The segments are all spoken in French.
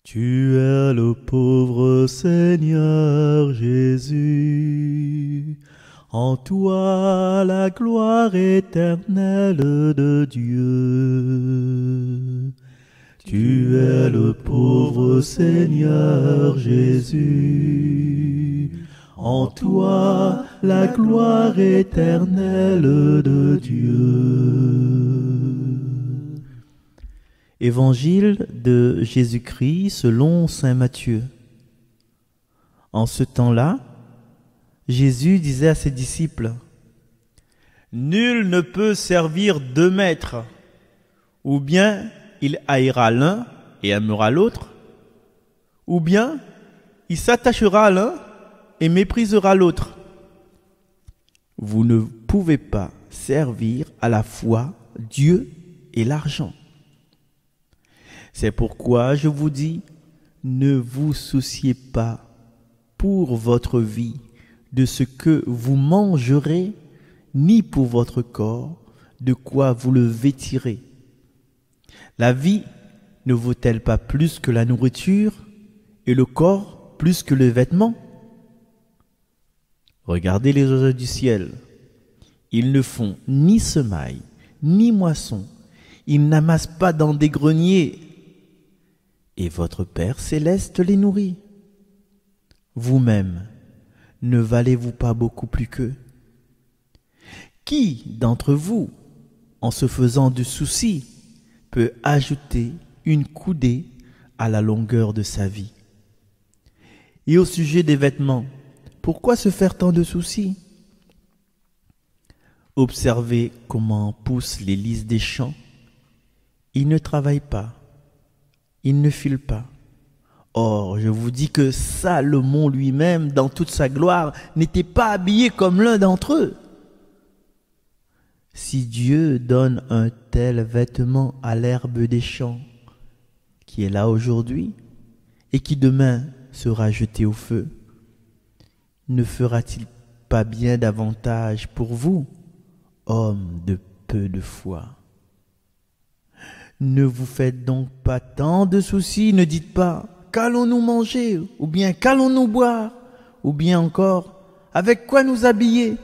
Tu es le pauvre Seigneur Jésus, en toi la gloire éternelle de Dieu. Tu es le pauvre Seigneur Jésus, en toi la gloire éternelle de Dieu. Évangile de Jésus-Christ selon saint Matthieu. En ce temps-là, Jésus disait à ses disciples: Nul ne peut servir deux maîtres, ou bien il haïra l'un et aimera l'autre, ou bien il s'attachera à l'un et méprisera l'autre. Vous ne pouvez pas servir à la fois Dieu et l'argent. C'est pourquoi je vous dis, ne vous souciez pas pour votre vie de ce que vous mangerez, ni pour votre corps de quoi vous le vêtirez. La vie ne vaut-elle pas plus que la nourriture et le corps plus que le vêtement? Regardez les oiseaux du ciel. Ils ne font ni semaille, ni moisson. Ils n'amassent pas dans des greniers. Et votre Père céleste les nourrit. Vous-même, ne valez-vous pas beaucoup plus qu'eux? Qui d'entre vous, en se faisant du souci, peut ajouter une coudée à la longueur de sa vie? Et au sujet des vêtements, pourquoi se faire tant de soucis? Observez comment poussent les lys des champs. Ils ne travaillent pas. Il ne file pas. Or, je vous dis que Salomon lui-même, dans toute sa gloire, n'était pas habillé comme l'un d'entre eux. Si Dieu donne un tel vêtement à l'herbe des champs, qui est là aujourd'hui, et qui demain sera jeté au feu, ne fera-t-il pas bien davantage pour vous, hommes de peu de foi? Ne vous faites donc pas tant de soucis, ne dites pas « qu'allons-nous manger ?» ou bien « qu'allons-nous boire ?» ou bien encore « avec quoi nous habiller ?»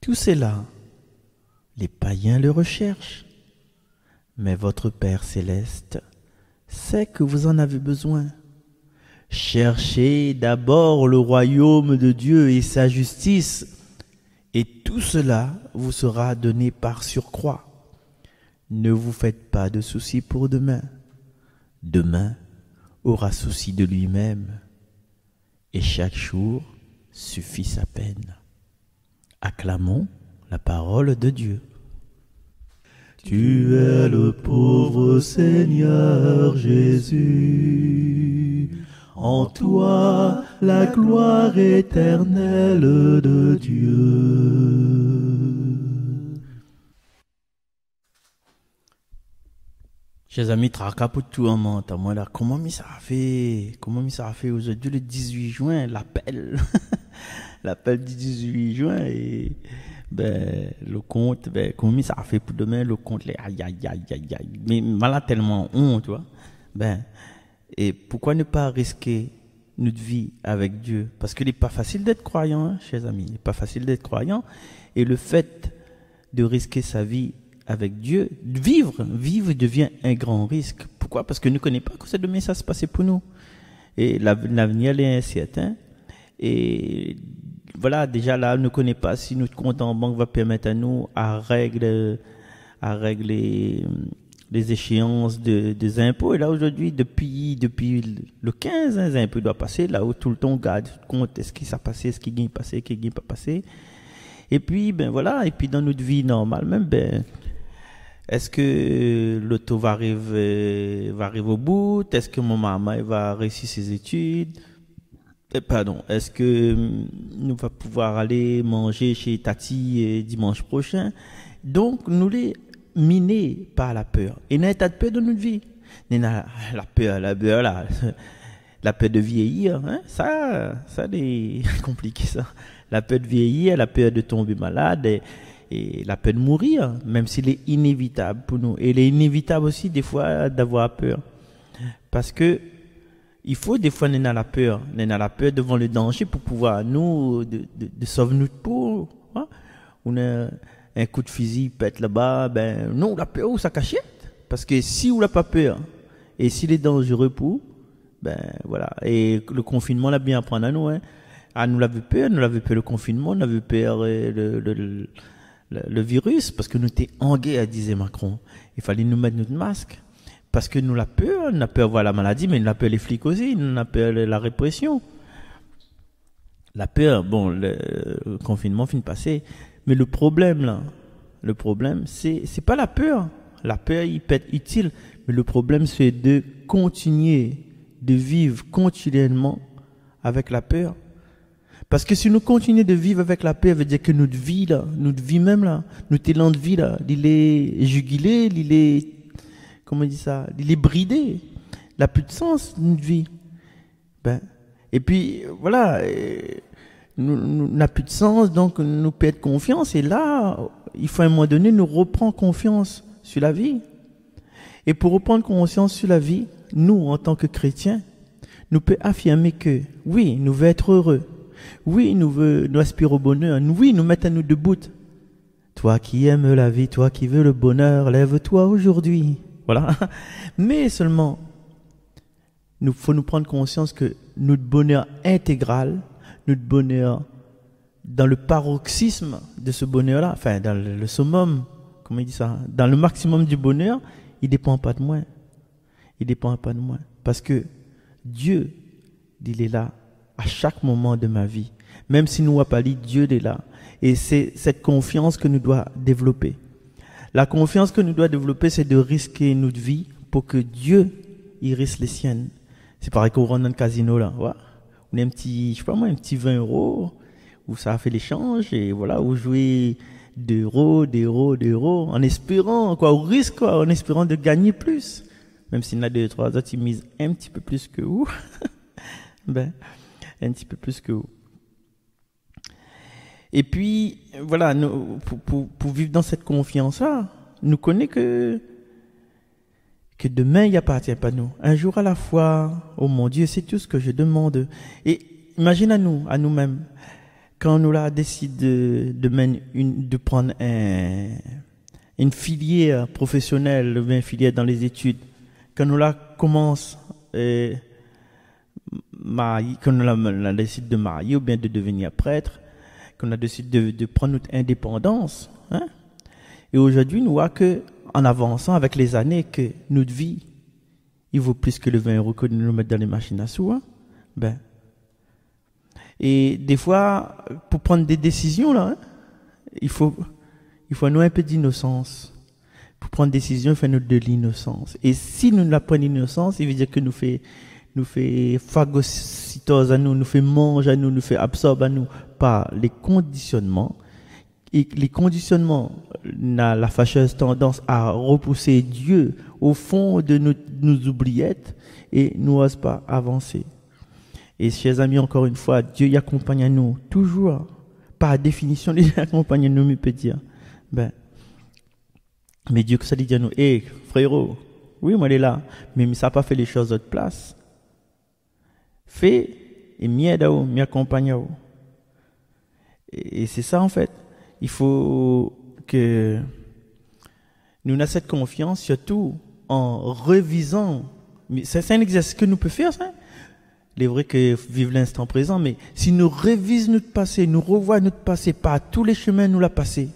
Tout cela, les païens le recherchent, mais votre Père céleste sait que vous en avez besoin. Cherchez d'abord le royaume de Dieu et sa justice, et tout cela vous sera donné par surcroît. Ne vous faites pas de soucis pour demain. Demain aura souci de lui-même, et chaque jour suffit sa peine. Acclamons la parole de Dieu. Tu es le pauvre Seigneur Jésus, en toi la gloire éternelle de Dieu. Chers amis, tracas pour tout le monde. Moi là, comment ça a fait aujourd'hui le 18 juin, l'appel, l'appel du 18 juin et le compte, comment ça a fait pour demain le compte, aïe, mais voilà tellement honte, tu vois. Et pourquoi ne pas risquer notre vie avec Dieu? Parce qu'il n'est pas facile d'être croyant, hein, chers amis, il n'est pas facile d'être croyant, et le fait de risquer sa vie avec Dieu, vivre devient un grand risque. Pourquoi? Parce que nous ne connaissons pas que demain ça se passer pour nous. Et l'avenir est incertain. Et voilà, déjà là, on ne connaît pas si notre compte en banque va permettre à nous à régler les échéances des impôts. Et là, aujourd'hui, depuis le 15, les impôts doivent passer, là où tout le temps on garde compte, est-ce qu'il s'est passé, est-ce qu'il n'est pas passé, est-ce qu'il n'est pas passé. Et puis, voilà, et puis dans notre vie normale, même, est-ce que l'auto va arriver au bout? Est-ce que mon maman va réussir ses études? Est-ce que nous va pouvoir aller manger chez Tati dimanche prochain? Donc, nous les minés par la peur. Et il y a tas de peur dans notre vie. Il y a la peur de vieillir, hein? Ça c'est compliqué ça. La peur de vieillir, la peur de tomber malade et la peur de mourir, même s'il est inévitable pour nous. Et il est inévitable aussi des fois d'avoir peur. Parce que il faut des fois on a la peur devant le danger pour pouvoir nous de sauver notre peau. Hein? On a un coup de fusil pète là-bas, ben non, la peur ou ça cachette. Parce que si on n'a pas peur et s'il est dangereux pour, ben voilà. Et le confinement l'a bien apprendre à nous. Hein. Ah, nous l'avons peur le confinement, nous l'avons peur le virus parce que nous étions en guerre, disait Macron. Il fallait nous mettre notre masque. Parce que nous la peur, on a peur de voir la maladie, mais on a peur les flics aussi, on a peur de la répression. La peur, bon, le confinement finit de passer. Mais le problème, c'est pas la peur. La peur, il peut être utile. Mais le problème, c'est de continuer de vivre continuellement avec la peur. Parce que si nous continuons de vivre avec la peur, ça veut dire que notre vie même là, notre élan de vie là, il est jugulé, il est, comment on dit ça, il est bridé. Il n'a plus de sens, notre vie. Ben, et puis, voilà, nous n'a plus de sens, donc nous perdons confiance. Et là, il faut à un moment donné, nous reprendre confiance sur la vie. Et pour reprendre conscience sur la vie, nous, en tant que chrétiens, nous pouvons affirmer que, oui, nous voulons être heureux. Oui, nous aspirons au bonheur. Oui, nous mettons nous debout. Toi qui aimes la vie, toi qui veux le bonheur, lève-toi aujourd'hui. Voilà. Mais seulement, il faut nous prendre conscience que notre bonheur intégral, notre bonheur dans le paroxysme de ce bonheur-là, enfin dans le summum, comment il dit ça, dans le maximum du bonheur, il ne dépend pas de moi. Il ne dépend pas de moi. Parce que Dieu, il est là à chaque moment de ma vie. Même si nous n'avons pas dit, Dieu est là. Et c'est cette confiance que nous devons développer. La confiance que nous devons développer, c'est de risquer notre vie pour que Dieu, il risque les siennes. C'est pareil qu'on rentre dans le casino, là. Ouais. On a un petit, je sais pas moi, un petit 20 €, où ça a fait l'échange, et voilà, où jouer d'euros, en espérant, quoi, au risque, quoi, en espérant de gagner plus. Même s'il y en a 2-3 autres, ils misent un petit peu plus que vous. Ben, un petit peu plus que vous. Et puis, voilà, nous, pour vivre dans cette confiance-là, nous connaissons que demain, il n'appartient pas à nous. Un jour à la fois, oh mon Dieu, c'est tout ce que je demande. Et imagine à nous-mêmes, quand nous là décidé de prendre une filière professionnelle, une filière dans les études, quand nous là commence, quand nous là décide de marier ou bien de devenir prêtre, qu'on a décidé de prendre notre indépendance, hein? Et aujourd'hui, nous voyons que, en avançant avec les années, que notre vie, il vaut plus que le 20 € que nous mettons dans les machines à sous, hein? Ben. Et des fois, pour prendre des décisions, là, hein, il faut nous un peu d'innocence. Pour prendre des décisions, il faut nous de l'innocence. Et si nous n'avons pas d'innocence, il veut dire que nous fait phagocytose à nous fait manger à nous fait absorber à nous par les conditionnements. Et les conditionnements ont la fâcheuse tendance à repousser Dieu au fond de nos oubliettes et nous n'ose pas avancer. Et chers amis, encore une fois, Dieu y accompagne à nous toujours. Par définition, il accompagne à nous, il peut dire. Ben, mais Dieu que ça dit à nous, hé, frérot, oui, moi, il est là, mais ça n'a pas fait les choses à votre place. Fais et m'aide, m'accompagne. Et c'est ça en fait. Il faut que nous ayons cette confiance, surtout en revisant. Mais c'est un exercice que nous pouvons faire, ça. Il est vrai que vivre l'instant présent, mais si nous révisons notre passé, nous revoyons notre passé par tous les chemins nous l'a passé.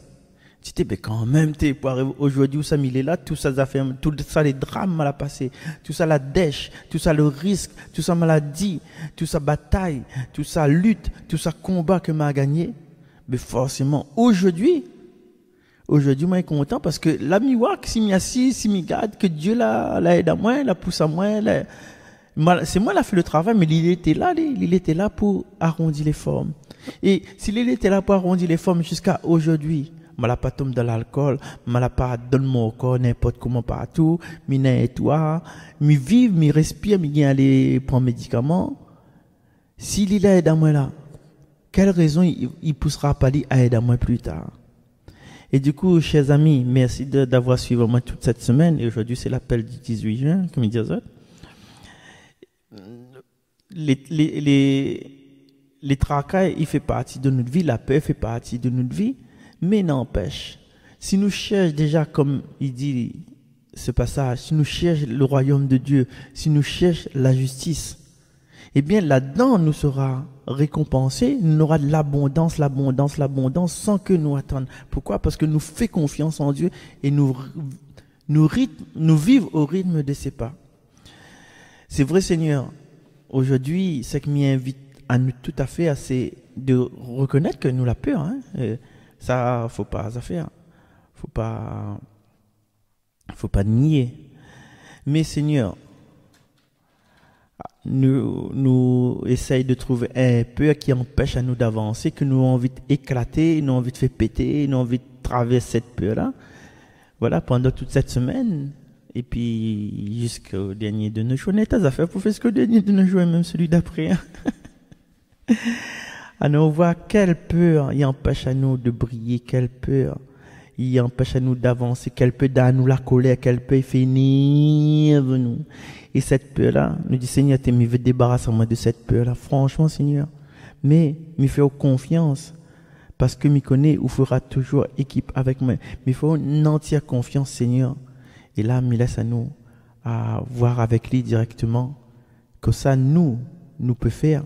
Tu dis, ben quand même, aujourd'hui où ça il est là, tout ça, tout ça, les drames mal a passé, tout ça, la dèche, tout ça, le risque, tout ça, maladie, tout ça, bataille, tout ça, lutte, tout ça, combat que m'a gagné. Mais forcément, aujourd'hui, moi, je suis content parce que la miwak, si mi garde, que Dieu l'a aide à moi, la pousse à moi, c'est moi qui ai fait le travail, mais il était là pour arrondir les formes. Et s'il était là pour arrondir les formes jusqu'à aujourd'hui, je pas tombé dans l'alcool, je pas dans mon corps n'importe comment partout, je nettoie, je vive, je respire, je viens aller prendre médicaments. S'il est aide à moi là, quelle raison il poussera pas à aider à moi plus tard? Et du coup, chers amis, merci d'avoir suivi moi toute cette semaine. Et aujourd'hui, c'est l'appel du 18 juin, comme il dit aux autres. les tracas, il fait partie de notre vie, la paix fait partie de notre vie, mais n'empêche, si nous cherchons déjà, comme il dit ce passage, si nous cherchons le royaume de Dieu, si nous cherchons la justice, eh bien là-dedans, nous sera récompensé, nous aura de l'abondance, l'abondance, l'abondance, sans que nous attendions. Pourquoi? Parce que nous faisons confiance en Dieu et nous vivons au rythme de ses pas. C'est vrai, Seigneur, aujourd'hui, ce qui m'invite à nous tout à fait, c'est de reconnaître que nous la peur. Hein? Ça, faut pas ça faire. Faut pas nier. Mais Seigneur, nous essayons de trouver un peu qui empêche à nous d'avancer, que nous avons envie d'éclater, nous avons envie de faire péter, nous avons envie de traverser cette peur-là. Voilà, pendant toute cette semaine. Et puis, jusqu'au dernier de nos jours, on a des affaires pour faire ce que le dernier de nos jours, et même celui d'après. Alors, on voit quelle peur il empêche à nous de briller, quelle peur il empêche à nous d'avancer, quelle peur dans nous la colère, quelle peur il fait venir nous. Et cette peur-là, nous dit, Seigneur, tu me veux débarrasser moi de cette peur-là. Franchement, Seigneur. Mais, me fais confiance. Parce que me connais, ou fera toujours équipe avec moi. Mais il faut une entière confiance, Seigneur. Et là, me laisse à nous, à voir avec lui directement, que ça, nous peut faire.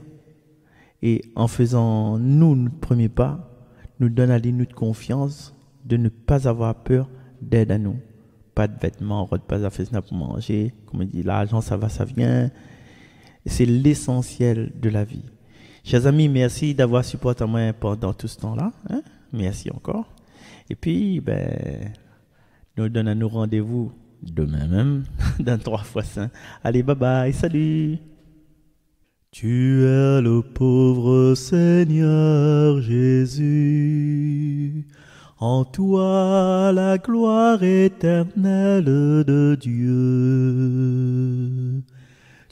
Et en faisant, notre premier pas, nous donne à lui notre confiance de ne pas avoir peur d'aide à nous. Pas de vêtements, pas à faire pour manger. Comme on dit, l'argent, ça va, ça vient. C'est l'essentiel de la vie. Chers amis, merci d'avoir supporté moi pendant tout ce temps-là. Hein? Merci encore. Et puis, nous donnons nos rendez-vous demain même, dans 3 fois 5. Allez, bye bye, salut. Tu es le pauvre Seigneur Jésus. En toi la gloire éternelle de Dieu.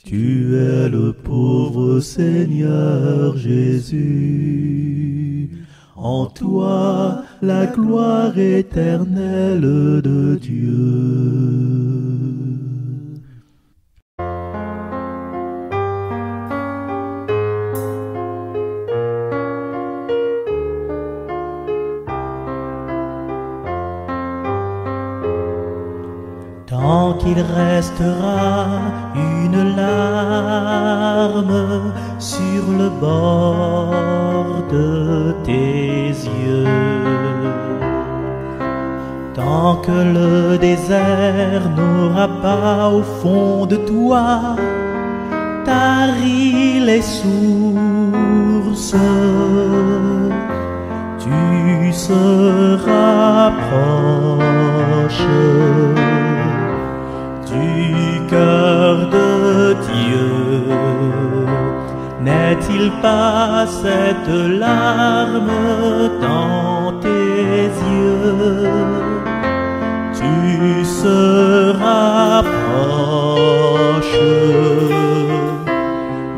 Tu es le pauvre Seigneur Jésus. En toi la gloire éternelle de Dieu. Tant qu'il restera une larme sur le bord de tes yeux, tant que le désert n'aura pas au fond de toi tari les sources, tu seras proche du cœur de Dieu. N'est-il pas cette larme dans tes yeux? Tu seras proche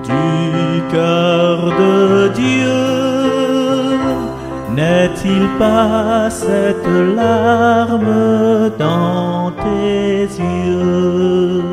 du cœur de Dieu. N'est-il pas cette larme dans tes yeux?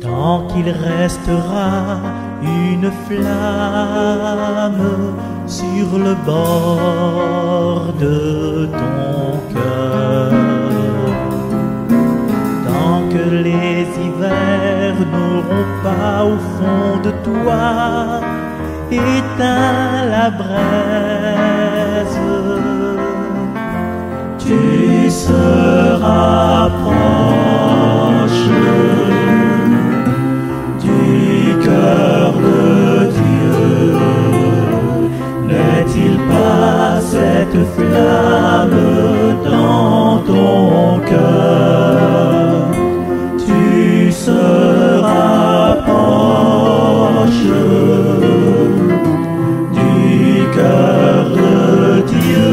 Tant qu'il restera une flamme sur le bord de ton cœur, tant que les hivers n'auront pas au fond de toi éteint la braise, tu seras proche du cœur de Dieu. N'est-il pas cette flamme dans ton cœur? Tu seras proche du cœur de Dieu.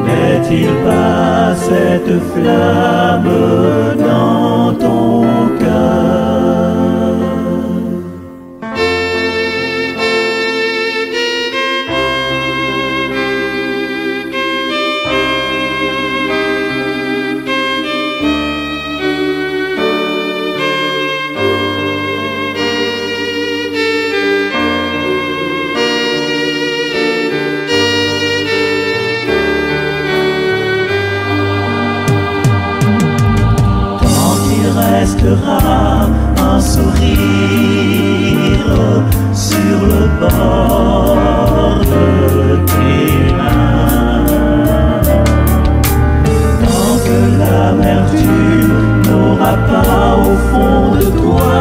N'est-il pas cette flamme dans ton cœur? sourire sur le bord de tes mains. Tant que l'amertume n'aura pas au fond de toi